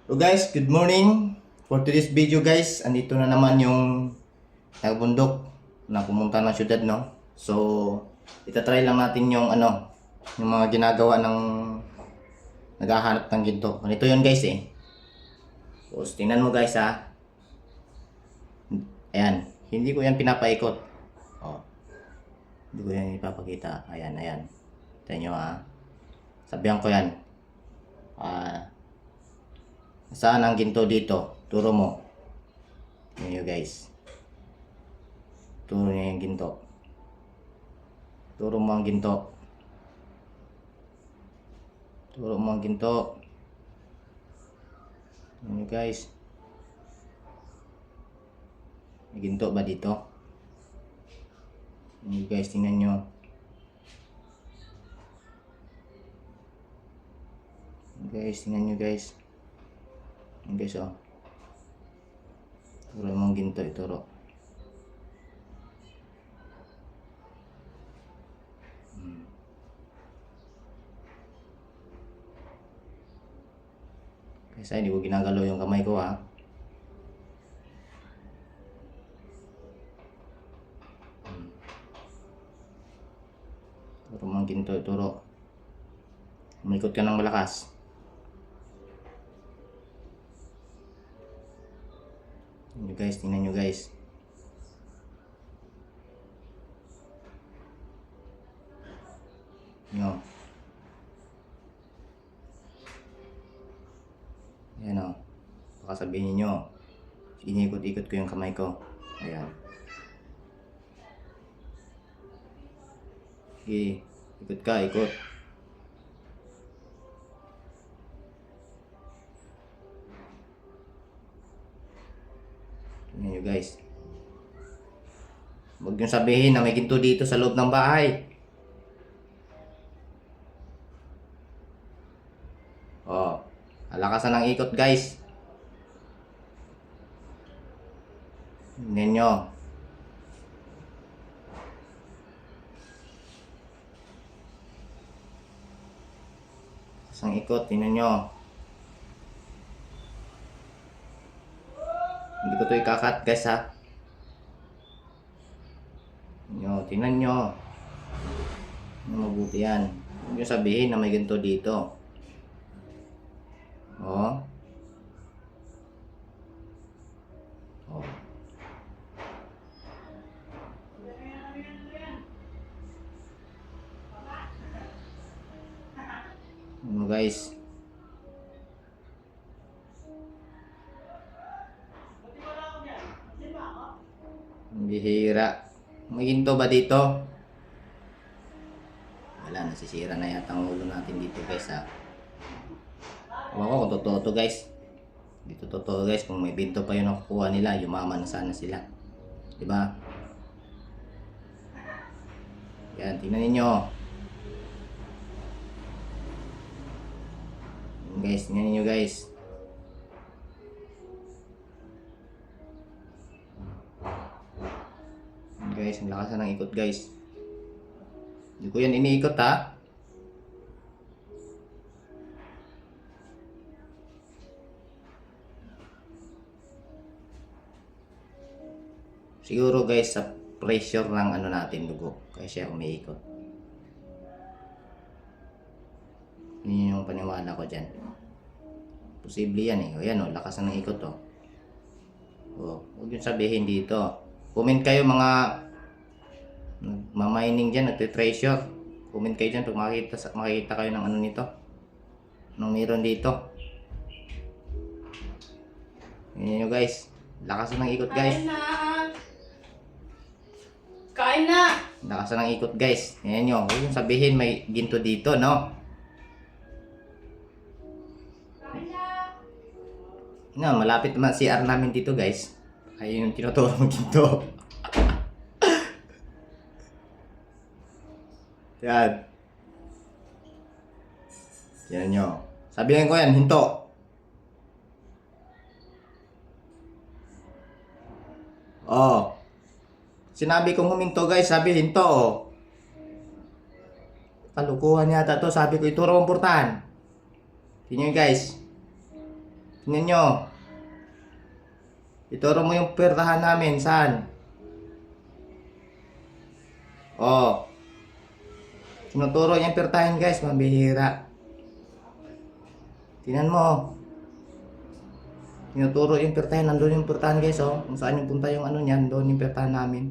So guys, good morning. For today's video guys, andito na naman yung nagbundok na pumunta ng syudad, no? So, itatry lang natin yung yung mga ginagawa ng naghahanap ng ginto. Ganito yun guys eh. So, tingnan mo guys ha. Ayan, hindi ko yan pinapaikot. Oh, hindi ko yan ipapakita. Ayan, ayan. Tingnan nyo ha. Sabihan ko yan. Saan ang ginto dito? Turo mo. Tingnan nyo guys. Turo nyo yung ginto. Turo mo ang ginto. Turo mo ang ginto. Tingnan nyo guys. May ginto ba dito? Tingnan nyo guys, tingnan nyo. Guys, tingnan nyo guys. Ayan guys oh. Turo mo ang ginto, ituro. Guys, hindi ko ginagalaw yung kamay ko ha. Turo mo ang ginto, ituro. Umikot ka ng malakas. Tingnan nyo guys. Nyo. Ayan o. Baka sabihin nyo, inikot-ikot ko yung kamay ko. Ayan. Sige, ikot ka, ikot. Tingnan nyo guys. Huwag nyo sabihin na may ginto dito sa loob ng bahay. Oh, alakasan ng ikot guys. Tingnan nyo. Isang ikot, tingnan nyo. Hindi ko ito ikakat guys ha. Tingnan nyo. Mabuti yan. Huwag nyo sabihin na may ganito dito. Oh. Oh. Ano guys? Bihira. May ginto ba dito? Wala, nasisira na yata ang ulo natin dito guys ha. Ewan ko kung totoo to guys. Dito totoo guys, kung may binto pa yun nakukuha nila, yumaman na sana sila. Diba? Yan, tingnan ninyo. Yan guys, tingnan ninyo guys. Yan guys, ang lakasan ng ikot guys. Hindi ko yan iniikot ha. Siguro guys, sa pressure lang natin dugo, kaya siya umiikot. Yun yung paniwala ko dyan. Posible yan eh. O yan o, lakas ng ikot o. Huwag yung sabihin dito. Comment kayo mga mamining dyan, nagtitreasure. Comment kayo dyan pag makikita kayo ng nito. Anong meron dito. Yan nyo guys. Lakas ng ikot guys. Kain na! Lakas ng ikot guys. Yan nyo. Huwag yung sabihin may ginto dito, no? No, malapit naman CR namin dito guys. Ayun yung tinuturo mong ginto. Yan. Yan nyo. Sabihin ko yan, hinto. Oh. Sinabi kong huminto guys, sabi hinto oh. Kalukuhan yata to, sabi ko ituro ang portahan. Tingnan nyo guys. Tingnan nyo. Ituro mo yung pertahan namin. Saan? Oh. Tinuturo yung pertahan guys. Mabihira. Tingnan mo. Tinuturo yung pertahan. Nandun yung pertahan guys. Oh. Kung saan yung punta yung ano niyan. Doon yung pertahan namin.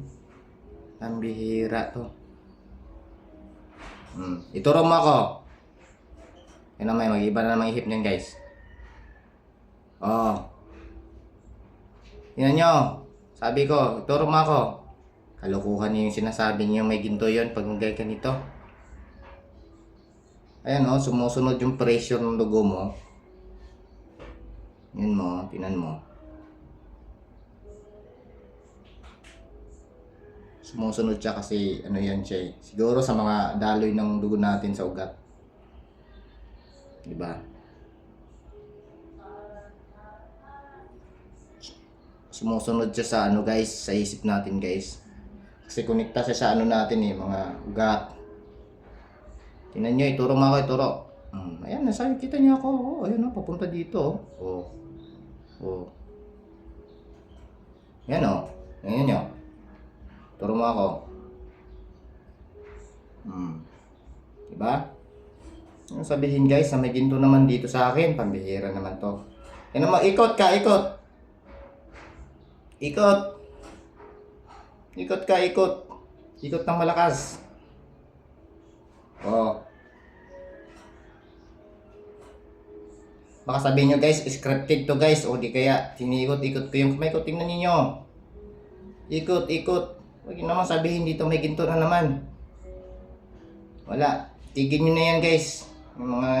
Mabihira to. Ituro mo ako. Yan naman. Mag-iba na naman ihip niyan guys. Oh. Tingnan nyo. Sabi ko, ituro mo ako. Kalukuhan niyo yung sinasabi niyo may ginto yun pag magay ka nito. Ayan o, sumusunod yung pressure ng dugo mo. Yun mo, tingnan mo. Sumusunod siya kasi ano yan siya eh. Siguro sa mga daloy ng dugo natin sa ugat. Diba? Sumusunod siya sa ano guys, sa isip natin guys. Kasi konekta siya sa ano natin eh, mga ugat. Tingnan nyo, ituro mo ako, ituro. Ayan, nasa kita niya ako. Oh, ayun oh, papunta dito. Oh. Oh. Ayan oh. Ayan nyo. Ituro mo ako. Diba? Yung sabihin guys, na may ginto naman dito sa akin. Pambihira naman to. Yan naman, ikot ka, ikot. Ikot. Ikot ka, ikot. Ikot ng malakas. Oh. Baka sabihin nyo guys, scripted to guys. O di kaya, tiniikot-ikot ko yung kamay ko. Tingnan ninyo. Ikot, ikot. Huwag nyo naman sabihin dito may ginto na naman. Wala. Tigil nyo na yan guys. Yung mga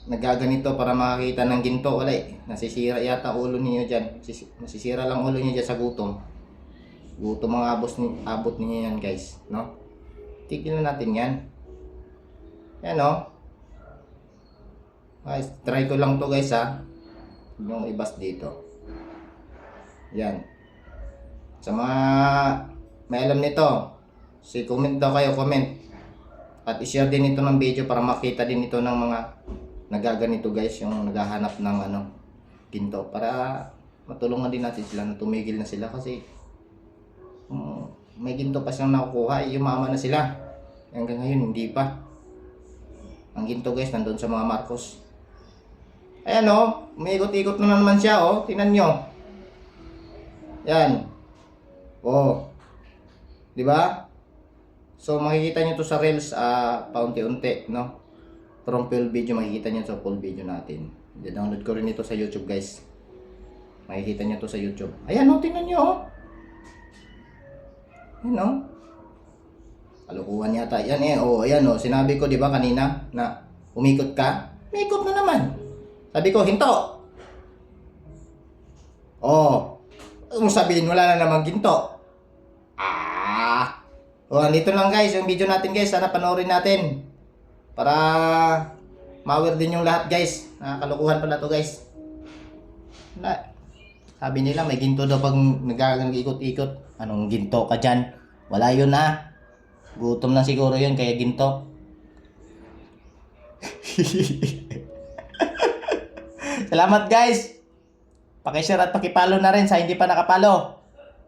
nagaganito para makakita ng ginto. Wala eh. Nasisira yata ulo niyo dyan. Nasisira lang ulo niyo dyan sa gutom. Gutom ang abot niyo yan guys. No? Tigil na natin yan. Yan o. Guys, try ko lang to guys ha. Yung ibas dito. Yan. Sa mga may alam nito, comment daw kayo, comment. At i-share din ito ng video para makita din ito ng mga nagaganito guys, yung naghahanap ng ano, ginto. Para matulungan din natin sila na tumigil na sila kasi may ginto pa silang nakukuha, yumaman na sila. Hanggang ngayon hindi pa. Ang ginto guys nandun sa mga Marcos. Ayan o, umiikot-ikot na naman siya o, tingnan nyo. Yan. O. Diba? So makikita nyo to sa Reels paunti-unti, no? From full video, makikita nyo sa full video natin. I-download ko rin ito sa YouTube guys. Makikita nyo to sa YouTube. Ayan o, tingnan nyo o. Ayan o. Kalukuhan yata. Yan eh, o, ayan o. Sinabi ko diba kanina na umikot ka? Umikot na naman. Sabi ko, hinto. Oh, kung sabihin wala na namang ginto. O, dito lang guys, yung video natin guys. Sana panoorin natin. Para ma-aware din yung lahat guys. Nakalukuhan pala to guys. Sabi nila may ginto daw pag nag-ikot-ikot. Anong ginto ka dyan? Wala yun ah. Gutom lang siguro yun, kaya ginto. Salamat guys. Paki-share at paki-follow na rin sa hindi pa nakapalo.